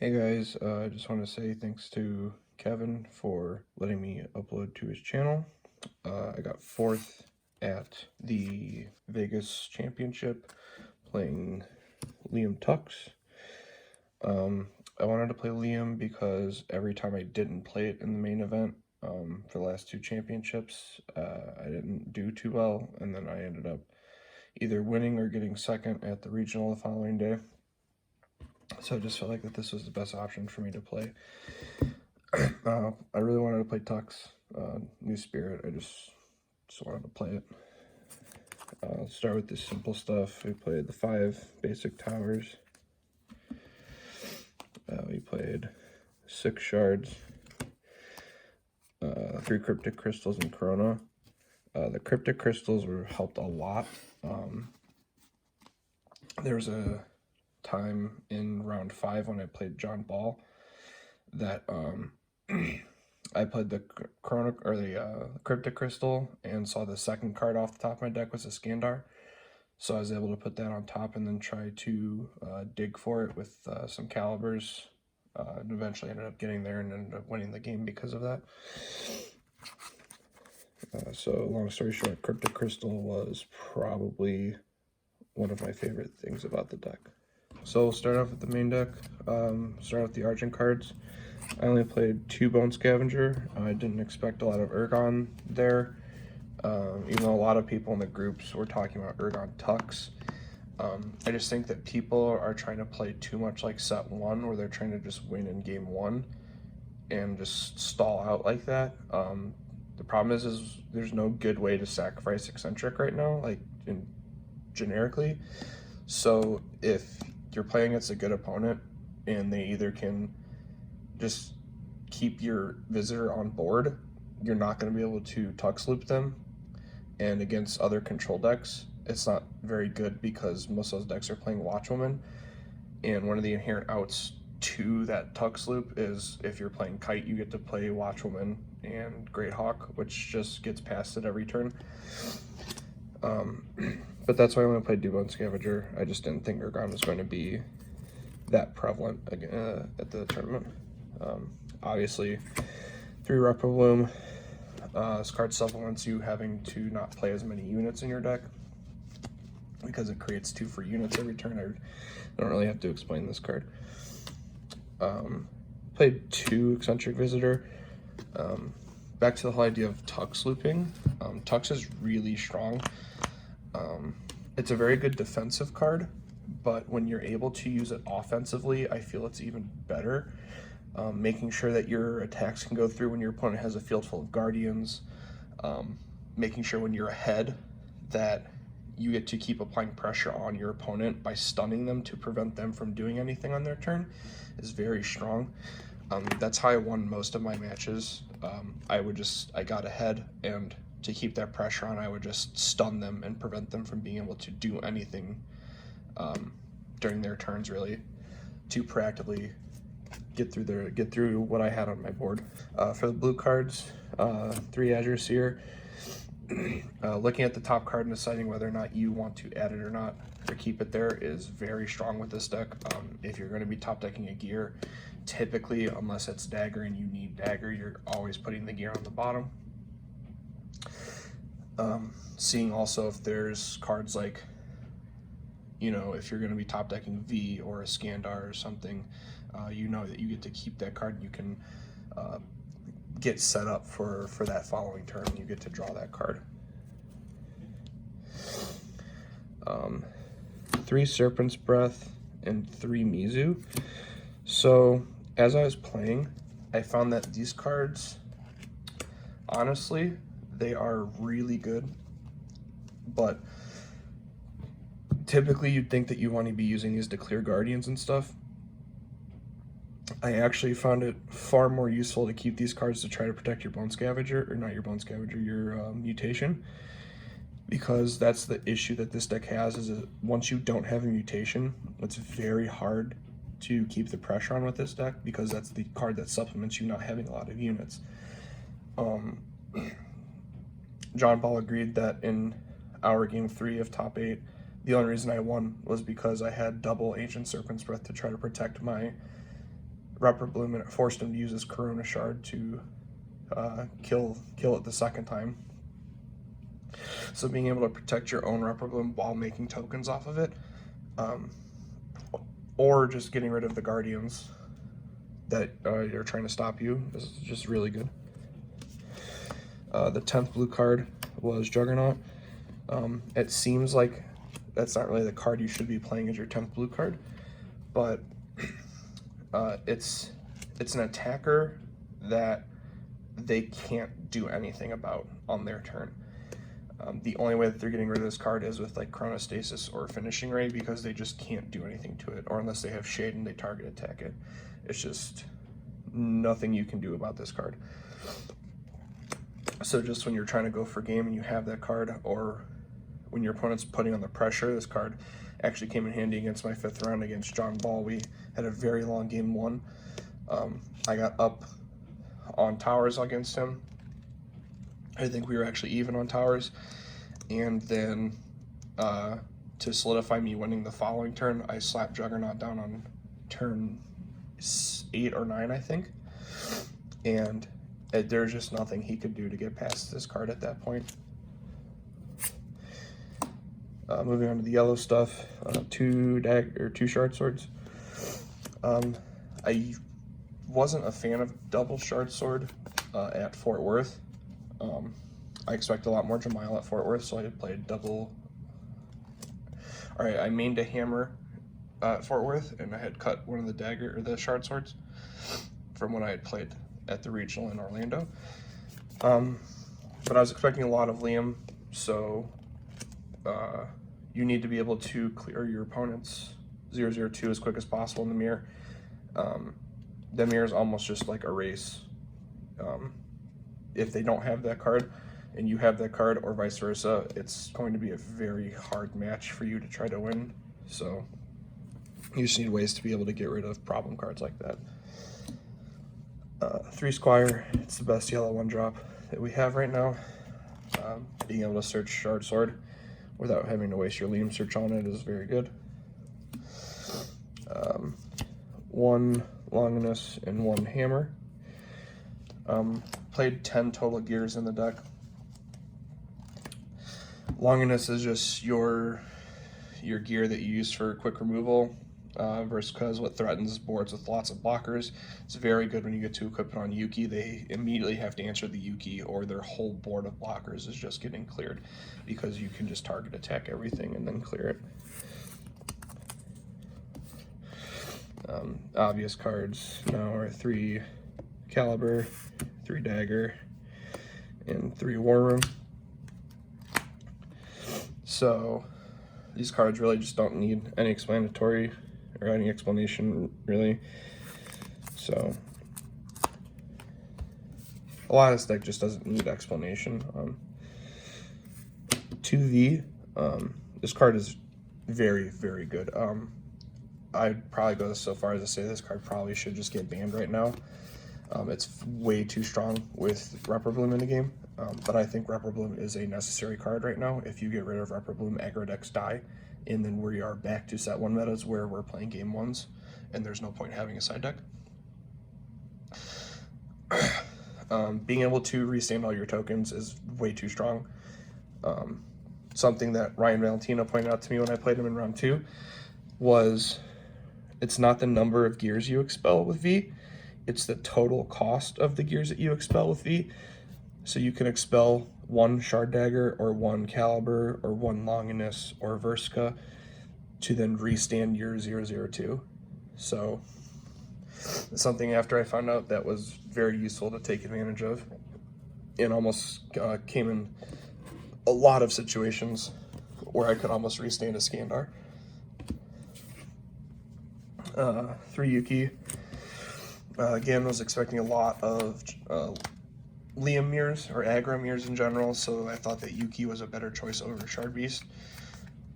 Hey guys, I just want to say thanks to Kevin for letting me upload to his channel. I got fourth at the Vegas Championship playing Liam Tux. I wanted to play Liam because every time I didn't play it in the main event for the last two championships, I didn't do too well, and then I ended up either winning or getting second at the regional the following day. So I just felt like that this was the best option for me to play. I really wanted to play Tux, New Spirit. I just wanted to play it. I'll start with the simple stuff. We played the 5 basic towers. We played 6 shards, 3 cryptic crystals, and Corona. The cryptic crystals were helped a lot. There was a time in round 5 when I played John Ball that I played the Corona or the Cryptic Crystal and saw the second card off the top of my deck was a Skandar, so I was able to put that on top and then try to dig for it with some calibers, and eventually ended up getting there and ended up winning the game because of that. So long story short, Cryptic Crystal was probably one of my favorite things about the deck. So we'll start off with the main deck. Start with the Argent cards. I only played 2 Bone Scavenger. I didn't expect a lot of Urgon there, even though a lot of people in the groups were talking about Urgon Tux. I just think that people are trying to play too much like set 1, where they're trying to just win in game 1 and just stall out like that. The problem is there's no good way to sacrifice Eccentric right now, like generically. So if you're playing against a good opponent and they either can just keep your visitor on board, you're not going to be able to Tux loop them. And against other control decks, it's not very good because most of those decks are playing Watchwoman. And one of the inherent outs to that Tux loop is if you're playing Kite, you get to play Watchwoman and Great Hawk, which just gets past it every turn. But that's why I want to play Dubone Scavenger. I just didn't think Urgon was going to be that prevalent at the tournament. Obviously, 3 Repro this card supplements you having to not play as many units in your deck because it creates 2 free units every turn. I don't really have to explain this card. Played 2 Eccentric Visitor. Back to the whole idea of Tux looping. Tux is really strong. It's a very good defensive card, but when you're able to use it offensively, I feel it's even better. Making sure that your attacks can go through when your opponent has a field full of Guardians. Making sure when you're ahead that you get to keep applying pressure on your opponent by stunning them to prevent them from doing anything on their turn is very strong. That's how I won most of my matches. I got ahead, and to keep that pressure on, I would just stun them and prevent them from being able to do anything during their turns, really, to proactively get through what I had on my board. For the blue cards, 3 Azure Seer. Looking at the top card and deciding whether or not you want to add it or not or keep it there is very strong with this deck. If you're going to be top decking a gear, typically, unless it's dagger and you need dagger, you're always putting the gear on the bottom. Seeing also if there's cards like, you know, if you're going to be top decking V or a Skandar or something, you know that you get to keep that card and you can get set up for that following turn. You get to draw that card. 3 Serpent's Breath and 3 Mizu. So as I was playing, I found that these cards, honestly, they are really good, but typically you'd think that you want to be using these to clear Guardians and stuff. I actually found it far more useful to keep these cards to try to protect your Bone Scavenger, or not your Bone Scavenger, your mutation, because that's the issue that this deck has, is that once you don't have a mutation, it's very hard to keep the pressure on with this deck, because that's the card that supplements you not having a lot of units. John Ball agreed that in our game 3 of top 8, the only reason I won was because I had double Ancient Serpent's Breath to try to protect my Repro Bloom, and it forced him to use his Corona Shard to kill it the second time. So being able to protect your own Repro Bloom while making tokens off of it, or just getting rid of the Guardians that are trying to stop you, is just really good. The 10th blue card was Juggernaut. It seems like that's not really the card you should be playing as your 10th blue card, but it's an attacker that they can't do anything about on their turn. The only way that they're getting rid of this card is with like Chronostasis or Finishing Ray, because they just can't do anything to it, or unless they have Shade and they target attack it. It's just nothing you can do about this card. So just when you're trying to go for game and you have that card, or when your opponent's putting on the pressure, this card actually came in handy against my 5th round against John Ball. We had a very long game 1. I got up on towers against him. I think we were actually even on towers, and then to solidify me winning the following turn, I slapped Juggernaut down on turn 8 or 9, I think, and there's just nothing he could do to get past this card at that point. Moving on to the yellow stuff, 2 shard swords. I wasn't a fan of double shard sword at Fort Worth. I expect a lot more Jamail at Fort Worth, so I played double. Alright, I mained a hammer at Fort Worth, and I had cut one of the shard swords from when I had played at the regional in Orlando. But I was expecting a lot of Liam, so you need to be able to clear your opponent's 002 as quick as possible in the mirror. The mirror is almost just like a race. If they don't have that card and you have that card, or vice versa, it's going to be a very hard match for you to try to win. So you just need ways to be able to get rid of problem cards like that. 3 Squire, it's the best yellow 1-drop that we have right now. Being able to search Shard Sword without having to waste your Liam search on it is very good. 1 Longinus and 1 Hammer. Played 10 total gears in the deck. Longinus is just your gear that you use for quick removal. Versca is what threatens boards with lots of blockers. It's very good when you get to equip it on Yuki. They immediately have to answer the Yuki, or their whole board of blockers is just getting cleared, because you can just target attack everything and then clear it. Obvious cards now are 3 Caliber, 3 Dagger, and 3 War Room. So these cards really just don't need any explanatory or any explanation, really. So a lot of this deck just doesn't need explanation. 2V, this card is very, very good. I'd probably go so far as to say this card probably should just get banned right now. It's way too strong with Repro Bloom in the game, but I think Repro Bloom is a necessary card right now. If you get rid of Repro Bloom, aggro decks die, and then we are back to set 1 metas where we're playing game 1s, and there's no point having a side deck. Being able to restand all your tokens is way too strong. Something that Ryan Valentino pointed out to me when I played him in round 2 was it's not the number of gears you expel with V, it's the total cost of the gears that you expel with V. So you can expel 1 Shard Dagger or 1 Caliber or 1 Longinus or Versca to then restand your 002. So something after I found out that was very useful to take advantage of, and almost came in a lot of situations where I could almost restand a Skandar. 3 Yuki. Again, was expecting a lot of Liam mirrors or aggro mirrors in general, so I thought that Yuki was a better choice over Shard Beast.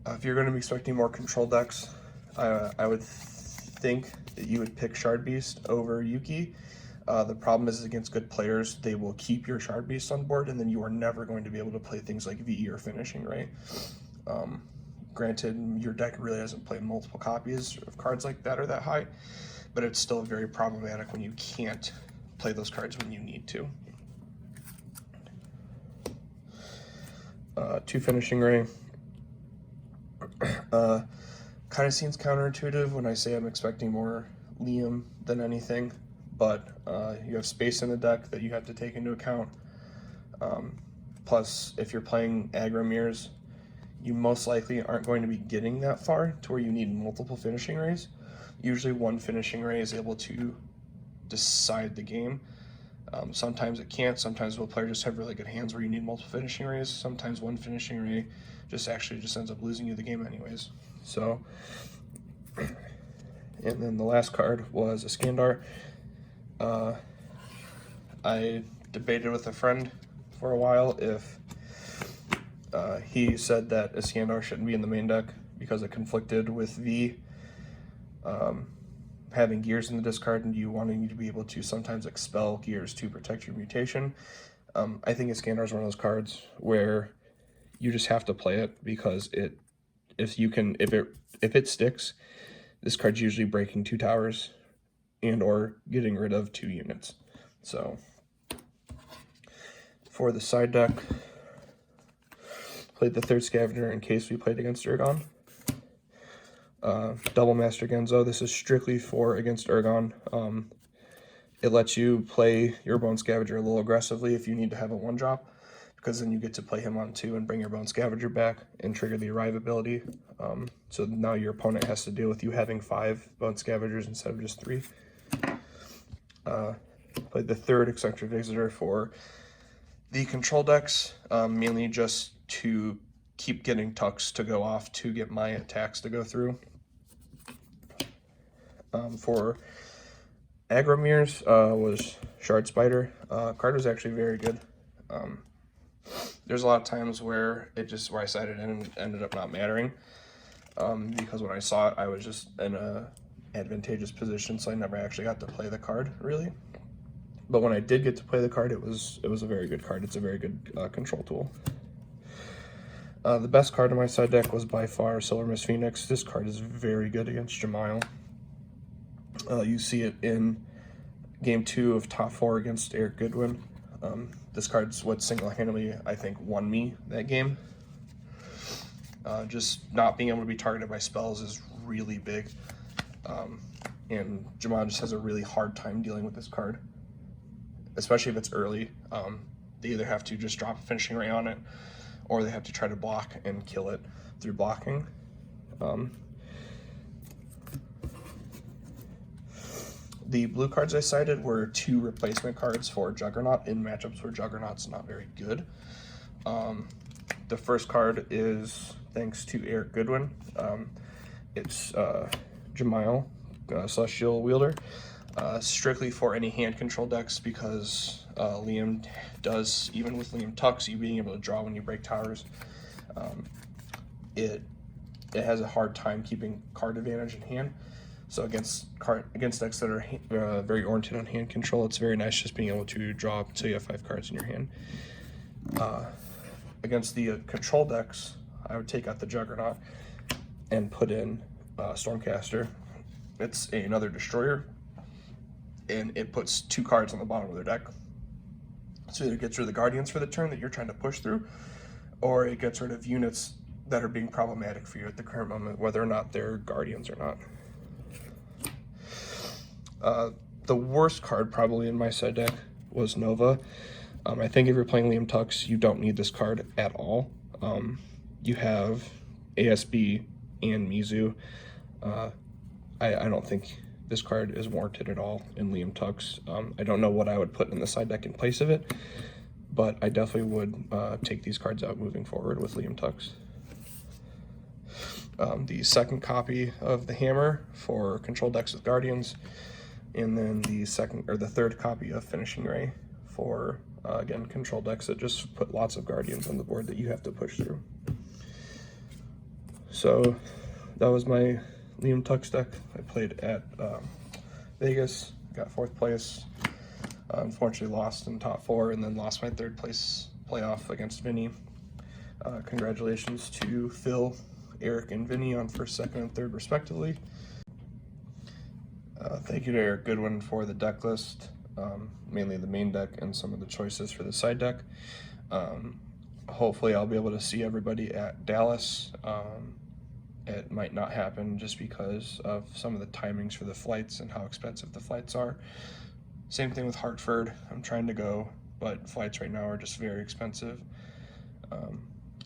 If you're going to be expecting more control decks, I would think that you would pick Shard Beast over Yuki. The problem is against good players, they will keep your Shard Beast on board, and then you are never going to be able to play things like VE or Finishing, right? Granted, your deck really doesn't play multiple copies of cards like that or that high, but it's still very problematic when you can't play those cards when you need to. 2 Finishing Ray. Kind of seems counterintuitive when I say I'm expecting more Liam than anything, but you have space in the deck that you have to take into account. Plus, if you're playing aggro mirrors, you most likely aren't going to be getting that far to where you need multiple Finishing Rays. Usually 1 Finishing Ray is able to decide the game. Sometimes it can't. Sometimes players just have really good hands where you need multiple Finishing Rays. Sometimes 1 Finishing Ray just ends up losing you the game anyways. So, and then the last card was a Skandar. I debated with a friend for a while if he said that a Skandar shouldn't be in the main deck because it conflicted with V having gears in the discard and you wanting to be able to sometimes expel gears to protect your mutation. I think a Skandar is one of those cards where you just have to play it because if it sticks, this card's usually breaking 2 towers and or getting rid of 2 units. So for the side deck, played the 3rd Scavenger in case we played against Urgon. Double Master Genzo. This is strictly for against Urgon. It lets you play your Bone Scavenger a little aggressively if you need to have a 1-drop, because then you get to play him on 2 and bring your Bone Scavenger back and trigger the Arrive ability. So now your opponent has to deal with you having 5 Bone Scavengers instead of just 3. Played the 3rd Eccentric Visitor for the control decks, mainly just to keep getting tucks to go off to get my attacks to go through. For aggro mirrors was Shard Spider. Card was actually very good. There's a lot of times where I sided in and ended up not mattering, because when I saw it, I was just in a advantageous position, so I never actually got to play the card really. But when I did get to play the card, it was a very good card. It's a very good control tool. The best card in my side deck was by far Silver Mist Phoenix. This card is very good against Jamail. You see it in Game 2 of Top 4 against Eric Goodwin. This card's what single-handedly, I think, won me that game. Just not being able to be targeted by spells is really big. And Jamail just has a really hard time dealing with this card, especially if it's early. They either have to just drop a Finishing Ray on it, or they have to try to block and kill it through blocking. The blue cards I cited were 2 replacement cards for Juggernaut in matchups where Juggernaut's not very good. The first card is thanks to Eric Goodwin. It's Jamail, Celestial Wielder, strictly for any hand control decks, because Liam does, even with Liam Tucks, you being able to draw when you break towers, it has a hard time keeping card advantage in hand. So against decks that are very oriented on hand control, it's very nice just being able to draw until you have 5 cards in your hand. Against the control decks, I would take out the Juggernaut and put in Stormcaster. It's another destroyer, and it puts 2 cards on the bottom of their deck. So either it gets rid of the Guardians for the turn that you're trying to push through, or it gets rid of units that are being problematic for you at the current moment, whether or not they're Guardians or not. The worst card probably in my side deck was Nova. I think if you're playing Liam Tucks, you don't need this card at all. You have ASB and Mizu. I don't think this card is warranted at all in Liam Tucks. I don't know what I would put in the side deck in place of it, but I definitely would take these cards out moving forward with Liam Tucks. The second copy of the Hammer for control decks with Guardians, and then the third copy of Finishing Ray for again control decks that just put lots of Guardians on the board that you have to push through. So that was my Liam Tucks deck. I played at Vegas, got 4th place. Unfortunately lost in top 4, and then lost my 3rd place playoff against Vinny. Congratulations to Phil Eric and Vinny on first, second, and third respectively. Thank you to Eric Goodwin for the deck list, mainly the main deck and some of the choices for the side deck. Hopefully I'll be able to see everybody at Dallas. It might not happen just because of some of the timings for the flights and how expensive the flights are. Same thing with Hartford. I'm trying to go, but flights right now are just very expensive.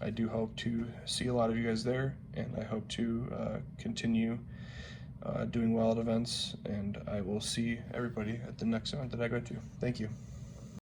I do hope to see a lot of you guys there, and I hope to continue doing well at events, and I will see everybody at the next event that I go to. Thank you.